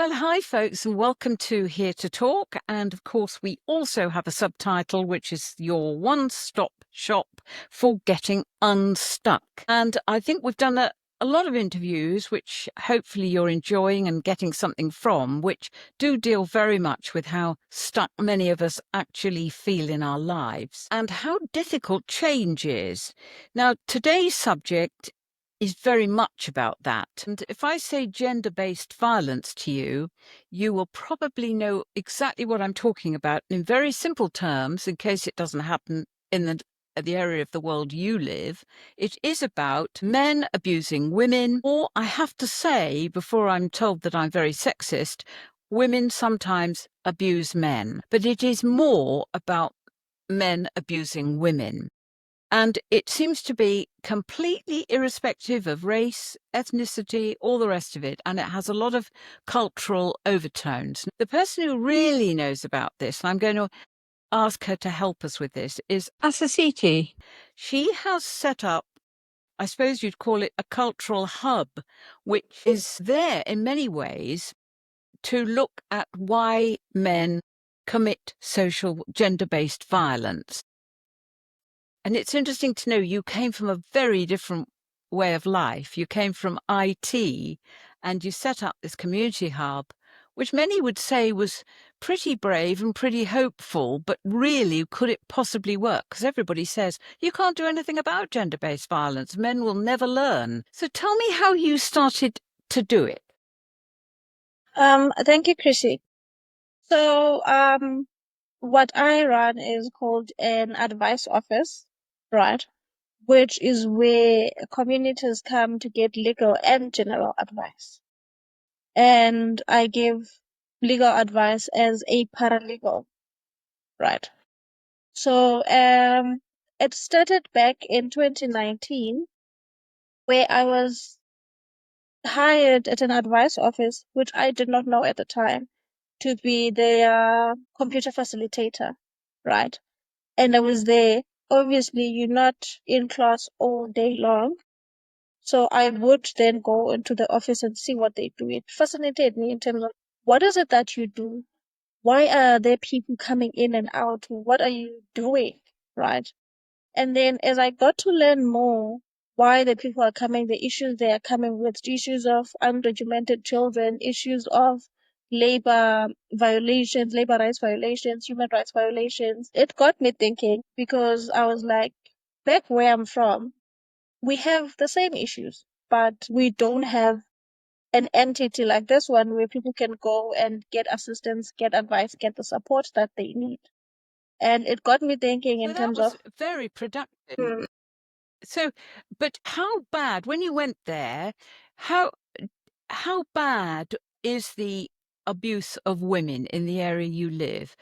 Well, hi, folks, and welcome to Here to Talk. And of course, we also have a subtitle, which is your one-stop shop for getting unstuck. And I think we've done a lot of interviews, which hopefully you're enjoying and getting something from, which do deal very much with how stuck many of us actually feel in our lives and how difficult change is. Now, today's subject is very much about that. And if I say gender-based violence to you, you will probably know exactly what I'm talking about in very simple terms, in case it doesn't happen in the area of the world you live. It is about men abusing women, or I have to say, before I'm told that I'm very sexist, women sometimes abuse men. But it is more about men abusing women. And it seems to be completely irrespective of race, ethnicity, all the rest of it. And it has a lot of cultural overtones. The person who really knows about this, and I'm going to ask her to help us with this, is Asisithi. She has set up, I suppose you'd call it a cultural hub, which is there in many ways to look at why men commit social gender-based violence. And it's interesting to know you came from a very different way of life. You came from IT and you set up this community hub, which many would say was pretty brave and pretty hopeful, but really, could it possibly work? Because everybody says you can't do anything about gender-based violence. Men will never learn. So tell me how you started to do it. Thank you, Chrissie. So, what I run is called an advice office, right? Which is where communities come to get legal and general advice. And I give legal advice as a paralegal, right? So, it started back in 2019, where I was hired at an advice office, which I did not know at the time, to be the computer facilitator, right? And I was there. Obviously, you're not in class all day long. So I would then go into the office and see what they do. It fascinated me in terms of what is it that you do? Why are there people coming in and out? What are you doing, right? And then as I got to learn more why the people are coming, the issues they are coming with, issues of undocumented children, issues of labor violations, labor rights violations, human rights violations, it got me thinking, because I was like, back where I'm from, we have the same issues, but we don't have an entity like this one where people can go and get assistance, get advice, get the support that they need. And it got me thinking in terms of very productive. So, but how bad, when you went there, how bad is the abuse of women in the area you live?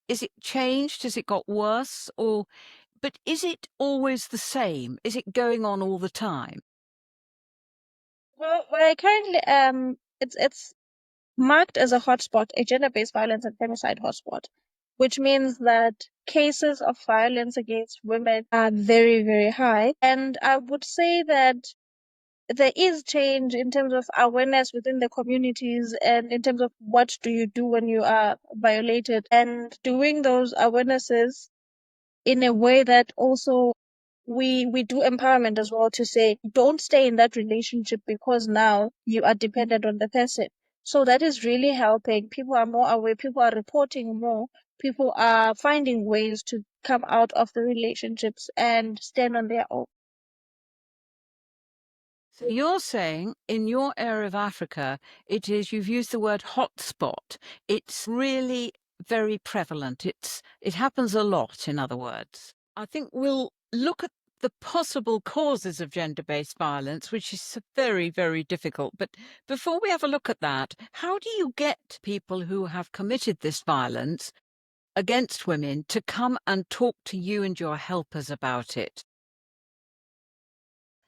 Is it changed? Has it got worse? But is it always the same? Is it going on all the time? Well, where I currently it's marked as a hotspot, a gender-based violence and femicide hotspot, which means that cases of violence against women are very, very high. And I would say that there is change in terms of awareness within the communities and in terms of what do you do when you are violated, and doing those awarenesses in a way that also we do empowerment as well, to say don't stay in that relationship because now you are dependent on the person. So that is really helping. People are more aware, people are reporting more, people are finding ways to come out of the relationships and stand on their own. So you're saying in your area of Africa, you've used the word hotspot. It's really very prevalent. It happens a lot, in other words. I think we'll look at the possible causes of gender-based violence, which is very, very difficult. But before we have a look at that, how do you get people who have committed this violence against women to come and talk to you and your helpers about it?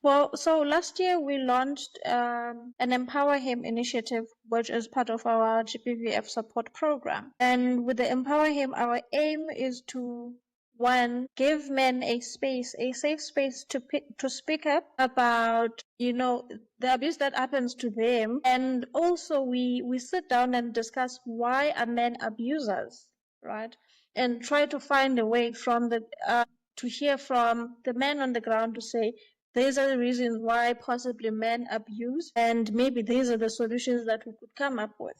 Well, so last year we launched an Empower Him initiative, which is part of our GBVF support program. And with the Empower Him, our aim is to one, give men a safe space to speak up about, the abuse that happens to them. And also we sit down and discuss why are men abusers, right? And try to find a way from to hear from the men on the ground to say, these are the reasons why possibly men abuse, and maybe these are the solutions that we could come up with.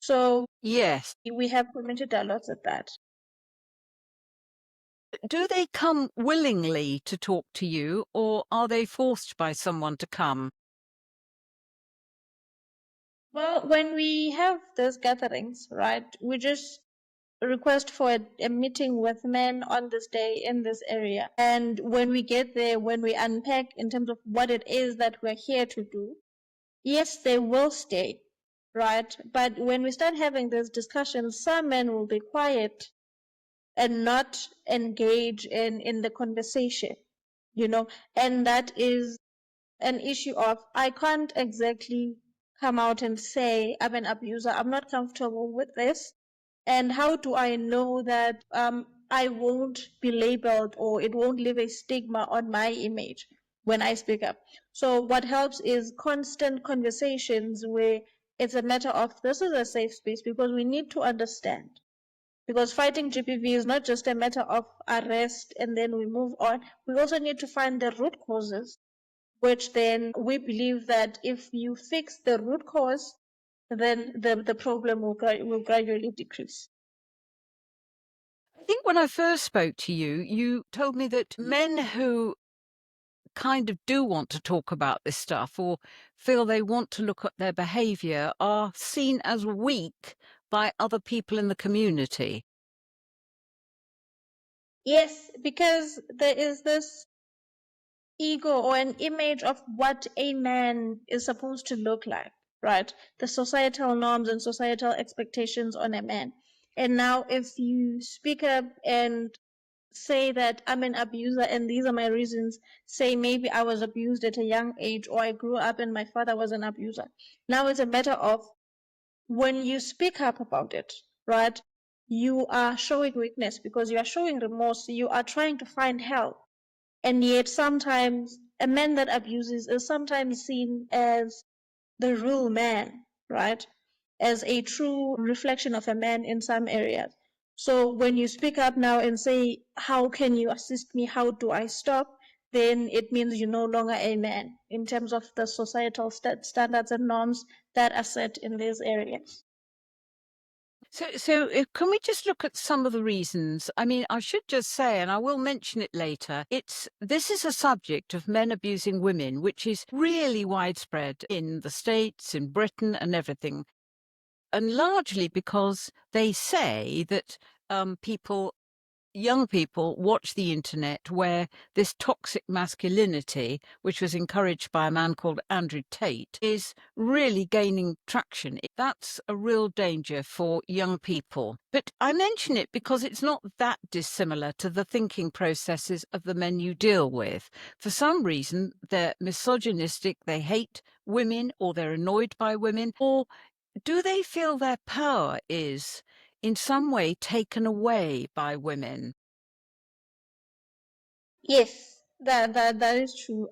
So Yes. we have community dialogues at that. Do they come willingly to talk to you, or are they forced by someone to come? Well, when we have those gatherings, right, we just request for a meeting with men on this day in this area. And when we get there, when we unpack in terms of what it is that we're here to do, yes, they will stay, right? But when we start having those discussions, some men will be quiet and not engage in the conversation, and that is an issue of, I can't exactly come out and say I'm an abuser, I'm not comfortable with this, and how do I know that I won't be labeled or it won't leave a stigma on my image when I speak up. So what helps is constant conversations where it's a matter of, this is a safe space, because we need to understand, because fighting GBV is not just a matter of arrest and then we move on. We also need to find the root causes, which then we believe that if you fix the root cause, then the problem will gradually decrease. I think when I first spoke to you, you told me that men who kind of do want to talk about this stuff or feel they want to look at their behaviour are seen as weak by other people in the community. Yes, because there is this ego or an image of what a man is supposed to look like, right? The societal norms and societal expectations on a man. And now if you speak up and say that I'm an abuser and these are my reasons, say maybe I was abused at a young age or I grew up and my father was an abuser. Now it's a matter of, when you speak up about it, right, you are showing weakness because you are showing remorse, you are trying to find help. And yet sometimes a man that abuses is sometimes seen as the real man, right? As a true reflection of a man in some areas. So when you speak up now and say, how can you assist me? How do I stop? Then it means you're no longer a man in terms of the societal standards and norms that are set in these areas. So can we just look at some of the reasons? I mean, I should just say, and I will mention it later, this is a subject of men abusing women, which is really widespread in the States, in Britain and everything. And largely because they say that young people watch the internet where this toxic masculinity, which was encouraged by a man called Andrew Tate, is really gaining traction. That's a real danger for young people. But I mention it because it's not that dissimilar to the thinking processes of the men you deal with. For some reason, they're misogynistic, they hate women, or they're annoyed by women, or do they feel their power is in some way taken away by women? Yes, that is true.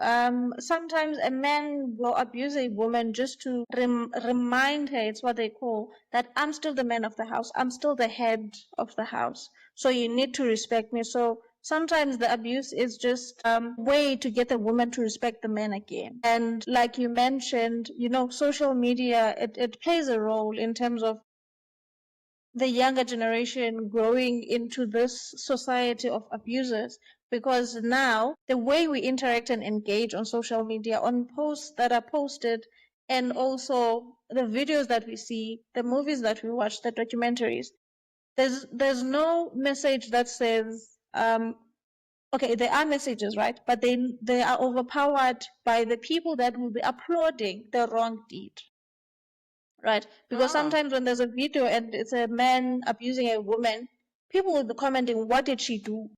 Sometimes a man will abuse a woman just to remind her, it's what they call, that I'm still the man of the house. I'm still the head of the house. So you need to respect me. So sometimes the abuse is just a way to get the woman to respect the man again. And like you mentioned, social media, it plays a role in terms of the younger generation growing into this society of abusers, because now the way we interact and engage on social media, on posts that are posted, and also the videos that we see, the movies that we watch, the documentaries, there's no message that says okay, there are messages, right, but they are overpowered by the people that will be applauding the wrong deed, right? Because sometimes when there's a video and it's a man abusing a woman, people will be commenting, what did she do?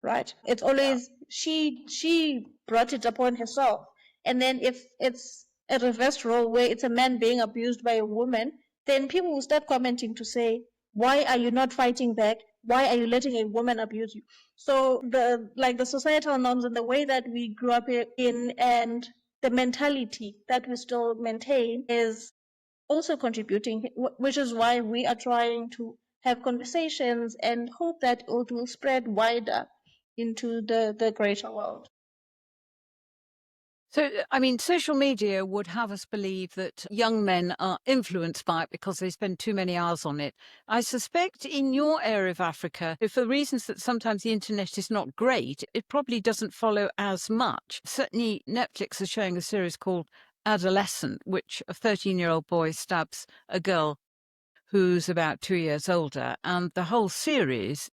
Right? It's always she brought it upon herself. And then if it's a reverse role where it's a man being abused by a woman, then people will start commenting to say, why are you not fighting back? Why are you letting a woman abuse you? So the societal norms and the way that we grew up in and the mentality that we still maintain is also contributing, which is why we are trying to have conversations and hope that it will spread wider into the greater world. So, I mean, social media would have us believe that young men are influenced by it because they spend too many hours on it. I suspect in your area of Africa, for the reasons that sometimes the internet is not great, it probably doesn't follow as much. Certainly, Netflix is showing a series called Adolescent, which a 13-year-old boy stabs a girl who's about 2 years older. And the whole series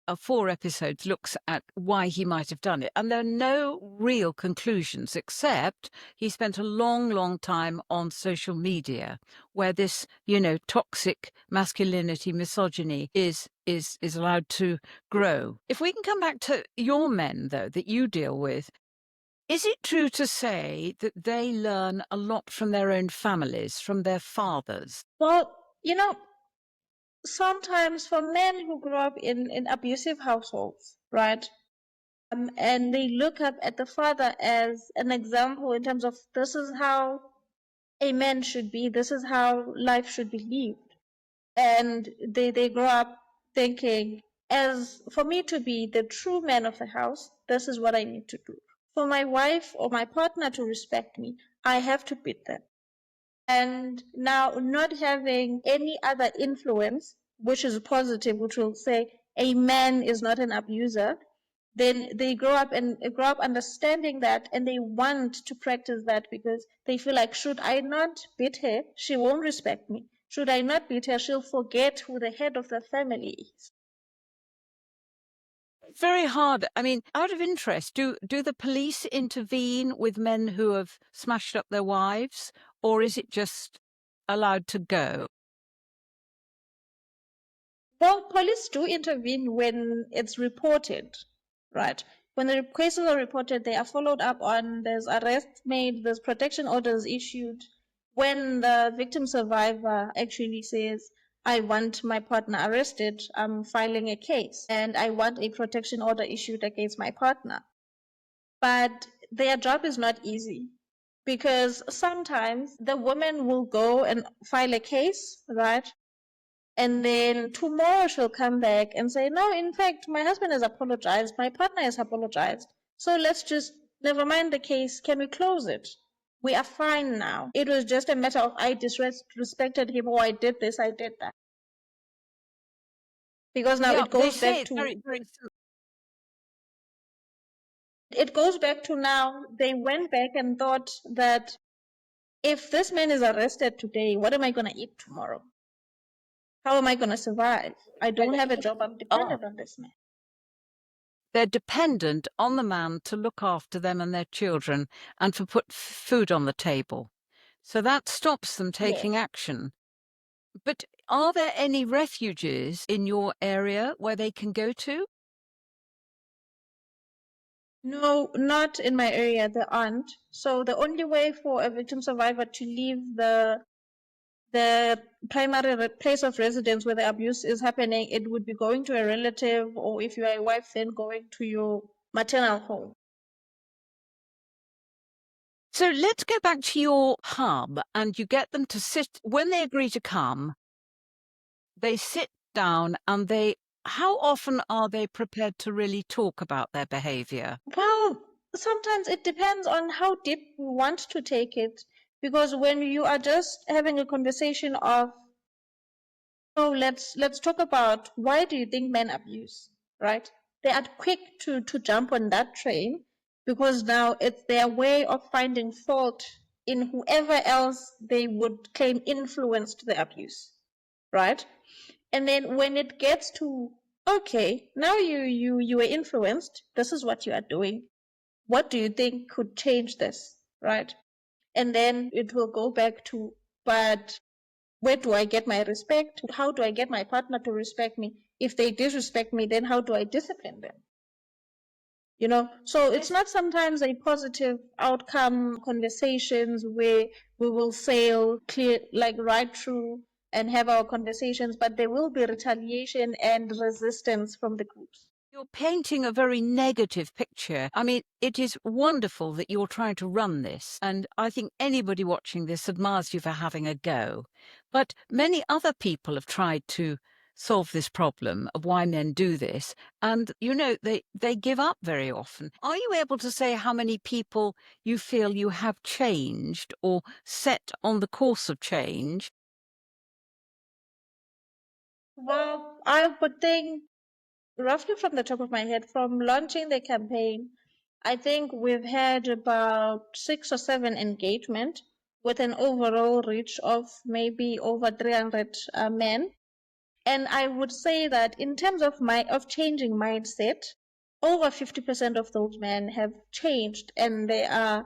of 4 episodes looks at why he might have done it. And there are no real conclusions, except he spent a long, long time on social media where this, toxic masculinity, misogyny is allowed to grow. If we can come back to your men, though, that you deal with, is it true to say that they learn a lot from their own families, from their fathers? Well, sometimes for men who grow up in abusive households, right? And they look up at the father as an example in terms of this is how a man should be, this is how life should be lived. And they grow up thinking, as for me to be the true man of the house, this is what I need to do. For my wife or my partner to respect me, I have to beat them. And now not having any other influence, which is positive, which will say a man is not an abuser, then they grow up understanding that, and they want to practice that because they feel like, should I not beat her, she won't respect me. Should I not beat her, she'll forget who the head of the family is. Very hard. I mean, out of interest, do the police intervene with men who have smashed up their wives, or is it just allowed to go? Well, police do intervene when it's reported, right? When the cases are reported, they are followed up on, there's arrests made, there's protection orders issued. When the victim survivor actually says, I want my partner arrested, I'm filing a case, and I want a protection order issued against my partner. But their job is not easy because sometimes the woman will go and file a case, right? And then tomorrow she'll come back and say, no, in fact, my husband has apologized, my partner has apologized. So let's just, never mind the case, can we close it? We are fine now. It was just a matter of I disrespected him, or I did this, I did that. Because now it goes back to it goes back to now, they went back and thought that if this man is arrested today, what am I going to eat tomorrow? How am I going to survive? I don't have a job. I'm dependent on this man. They're dependent on the man to look after them and their children and to put food on the table. So that stops them taking action. But are there any refuges in your area where they can go to? No, not in my area. There aren't. So the only way for a victim survivor to leave the primary place of residence where the abuse is happening, it would be going to a relative, or if you are a wife, then going to your maternal home. So let's go back to your hub, and you get them to sit, when they agree to come, they sit down and how often are they prepared to really talk about their behavior? Well, sometimes it depends on how deep you want to take it. Because when you are just having a conversation of, oh, let's talk about why do you think men abuse, right? They are quick to jump on that train because now it's their way of finding fault in whoever else they would claim influenced the abuse, right? And then when it gets to, okay, now you were influenced, this is what you are doing. What do you think could change this, right? And then it will go back to, but where do I get my respect? How do I get my partner to respect me? If they disrespect me, then how do I discipline them? So it's not sometimes a positive outcome conversations where we will sail clear, like right through and have our conversations, but there will be retaliation and resistance from the groups. You're painting a very negative picture. I mean, it is wonderful that you're trying to run this, and I think anybody watching this admires you for having a go. But many other people have tried to solve this problem of why men do this, and, they give up very often. Are you able to say how many people you feel you have changed or set on the course of change? Well, I would think, roughly from the top of my head, from launching the campaign, I think we've had about 6 or 7 engagement with an overall reach of maybe over 300 men. And I would say that in terms of changing mindset, over 50% of those men have changed, and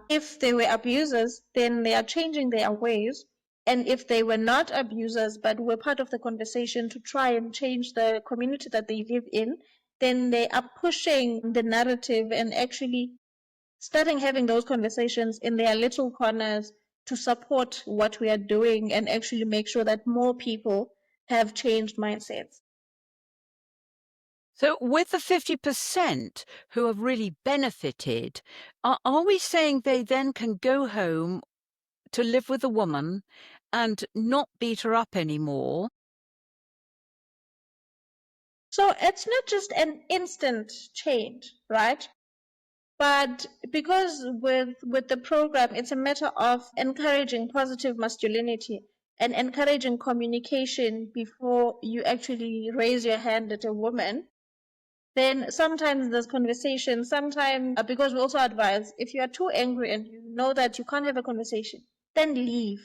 if they were abusers, then they are changing their ways. And if they were not abusers, but were part of the conversation to try and change the community that they live in, then they are pushing the narrative and actually starting having those conversations in their little corners to support what we are doing and actually make sure that more people have changed mindsets. So with the 50% who have really benefited, are we saying they then can go home to live with a woman and not beat her up anymore? So it's not just an instant change, right? But because with the program, it's a matter of encouraging positive masculinity and encouraging communication before you actually raise your hand at a woman. Then sometimes there's conversation, sometimes because we also advise, if you are too angry and you know that you can't have a conversation, then leave.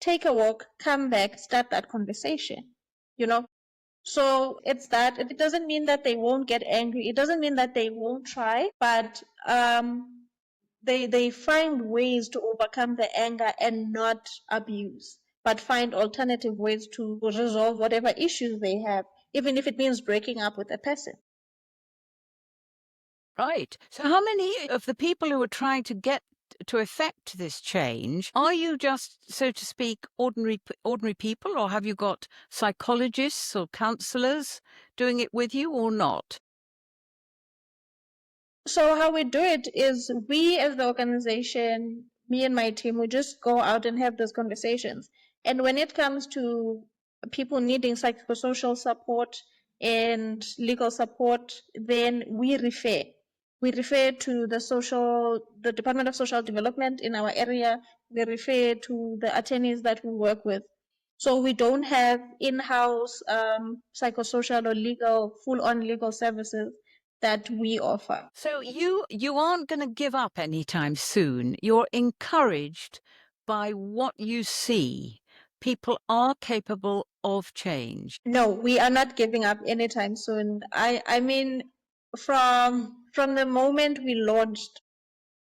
Take a walk, come back, start that conversation, you know? So it's that. It doesn't mean that they won't get angry. It doesn't mean that they won't try, but they find ways to overcome the anger and not abuse, but find alternative ways to resolve whatever issues they have, even if it means breaking up with a person. Right. So how many of the people who are trying to get to effect this change, are you just, so to speak, ordinary people, or have you got psychologists or counsellors doing it with you or not? So how we do it is we as the organization, me and my team, we just go out and have those conversations. And when it comes to people needing psychosocial support and legal support, then we refer. We refer to the Department of Social Development in our area. We refer to the attorneys that we work with. So we don't have in-house psychosocial or full-on legal services that we offer. So you aren't going to give up anytime soon. You're encouraged by what you see. People are capable of change. No, we are not giving up anytime soon. I mean, from the moment we launched,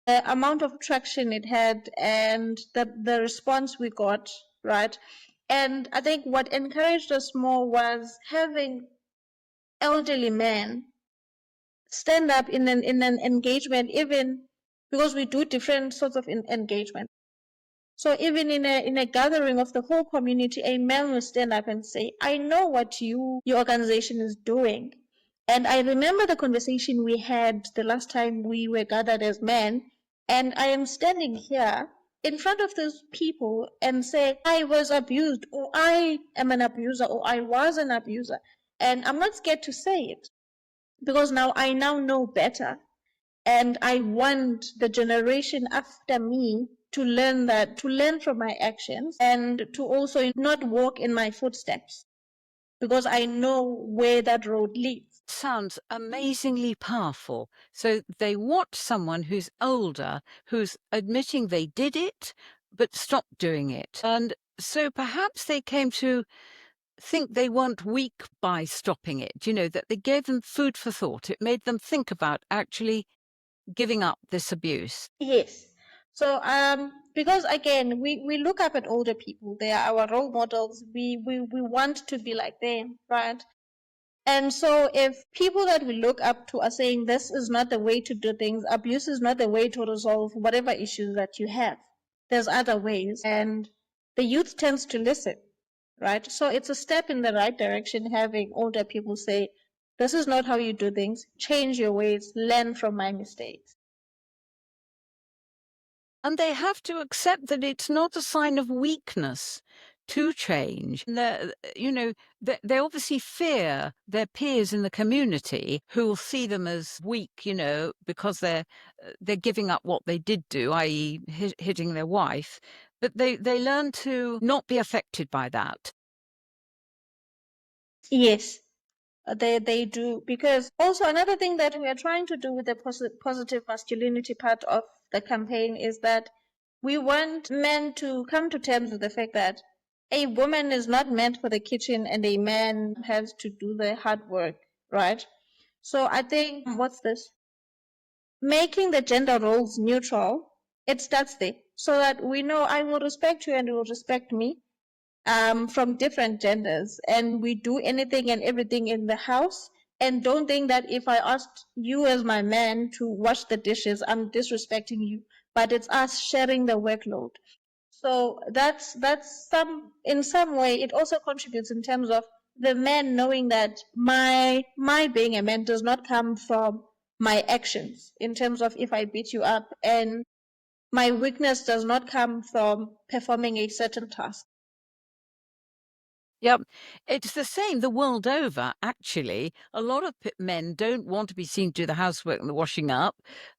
the amount of traction it had and the response we got, right? And I think what encouraged us more was having elderly men stand up in an engagement, even because we do different sorts of engagement. So even in a gathering of the whole community, a man will stand up and say, I know what your organization is doing. And I remember the conversation we had the last time we were gathered as men, and I am standing here in front of those people and say, I was abused, or I am an abuser, or I was an abuser. And I'm not scared to say it because now I know better. And I want the generation after me to learn from my actions and to also not walk in my footsteps because I know where that road leads. Sounds amazingly powerful. So they want someone who's older, who's admitting they did it, but stopped doing it. And so perhaps they came to think they weren't weak by stopping it, that they gave them food for thought. It made them think about actually giving up this abuse. Yes. So because again we look up at older people. They are our role models. We want to be like them, right? And so if people that we look up to are saying this is not the way to do things, abuse is not the way to resolve whatever issues that you have, there's other ways, and the youth tends to listen. right? So it's a step in the right direction having older people say, this is not how you do things, change your ways, learn from my mistakes. And they have to accept that it's not a sign of weakness to change. They obviously fear their peers in the community who will see them as weak, because they're giving up what they did do, i.e. hitting their wife. But they learn to not be affected by that. Yes, they do. Because also another thing that we are trying to do with the positive masculinity part of the campaign is that we want men to come to terms with the fact that a woman is not meant for the kitchen and a man has to do the hard work, right? So I think, what's this? Making the gender roles neutral, it starts there. So that we know I will respect you and you will respect me from different genders. And we do anything and everything in the house. And don't think that if I asked you as my man to wash the dishes, I'm disrespecting you. But it's us sharing the workload. So that's in some way it also contributes in terms of the man knowing that my being a man does not come from my actions in terms of if I beat you up, and my weakness does not come from performing a certain task. Yep. It's the same the world over, actually. A lot of men don't want to be seen to do the housework and the washing up.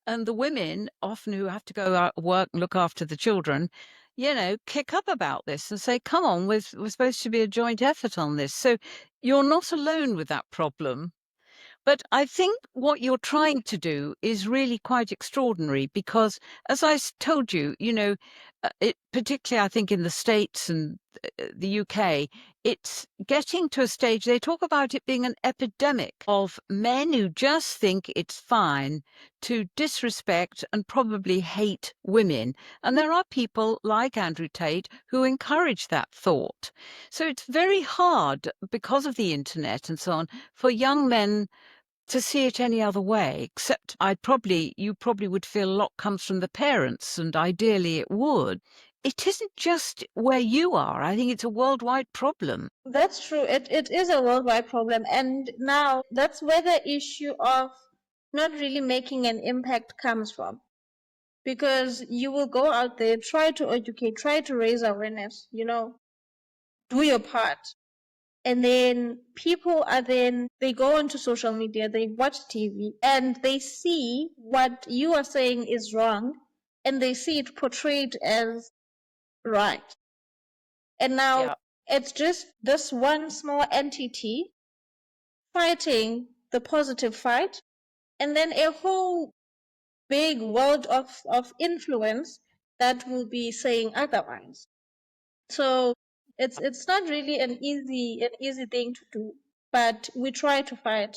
And the women, often who have to go out work and look after the children, kick up about this and say, come on, we're supposed to be a joint effort on this. So you're not alone with that problem. But I think what you're trying to do is really quite extraordinary because, as I told you, particularly I think in the States and the UK, it's getting to a stage, they talk about it being an epidemic of men who just think it's fine to disrespect and probably hate women. And there are people like Andrew Tate who encourage that thought. So it's very hard because of the internet and so on for young men to see it any other way, except you probably would feel a lot comes from the parents, and ideally it would. It isn't just where you are. I think it's a worldwide problem. That's true. It is a worldwide problem. And now that's where the issue of not really making an impact comes from. Because you will go out there, try to educate, try to raise awareness, do your part. And then they go onto social media, they watch TV, and they see what you are saying is wrong, and they see it portrayed as right. And now it's just this one small entity fighting the positive fight, and then a whole big world of influence that will be saying otherwise. So it's not really an easy thing to do, but we try to fight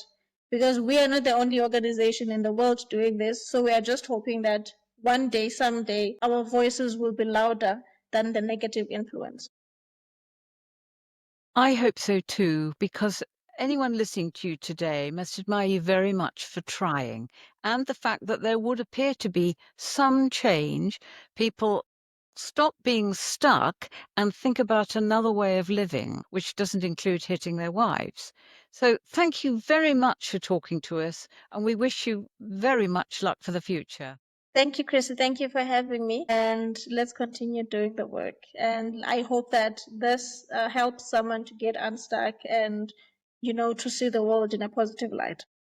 because we are not the only organization in the world doing this. So we are just hoping that one day, someday, our voices will be louder than the negative influence. I hope so too, because anyone listening to you today must admire you very much for trying, and the fact that there would appear to be some change. People stop being stuck and think about another way of living, which doesn't include hitting their wives. So thank you very much for talking to us, and we wish you very much luck for the future. Thank you, Chrissie. Thank you for having me. And let's continue doing the work. And I hope that this helps someone to get unstuck and, to see the world in a positive light.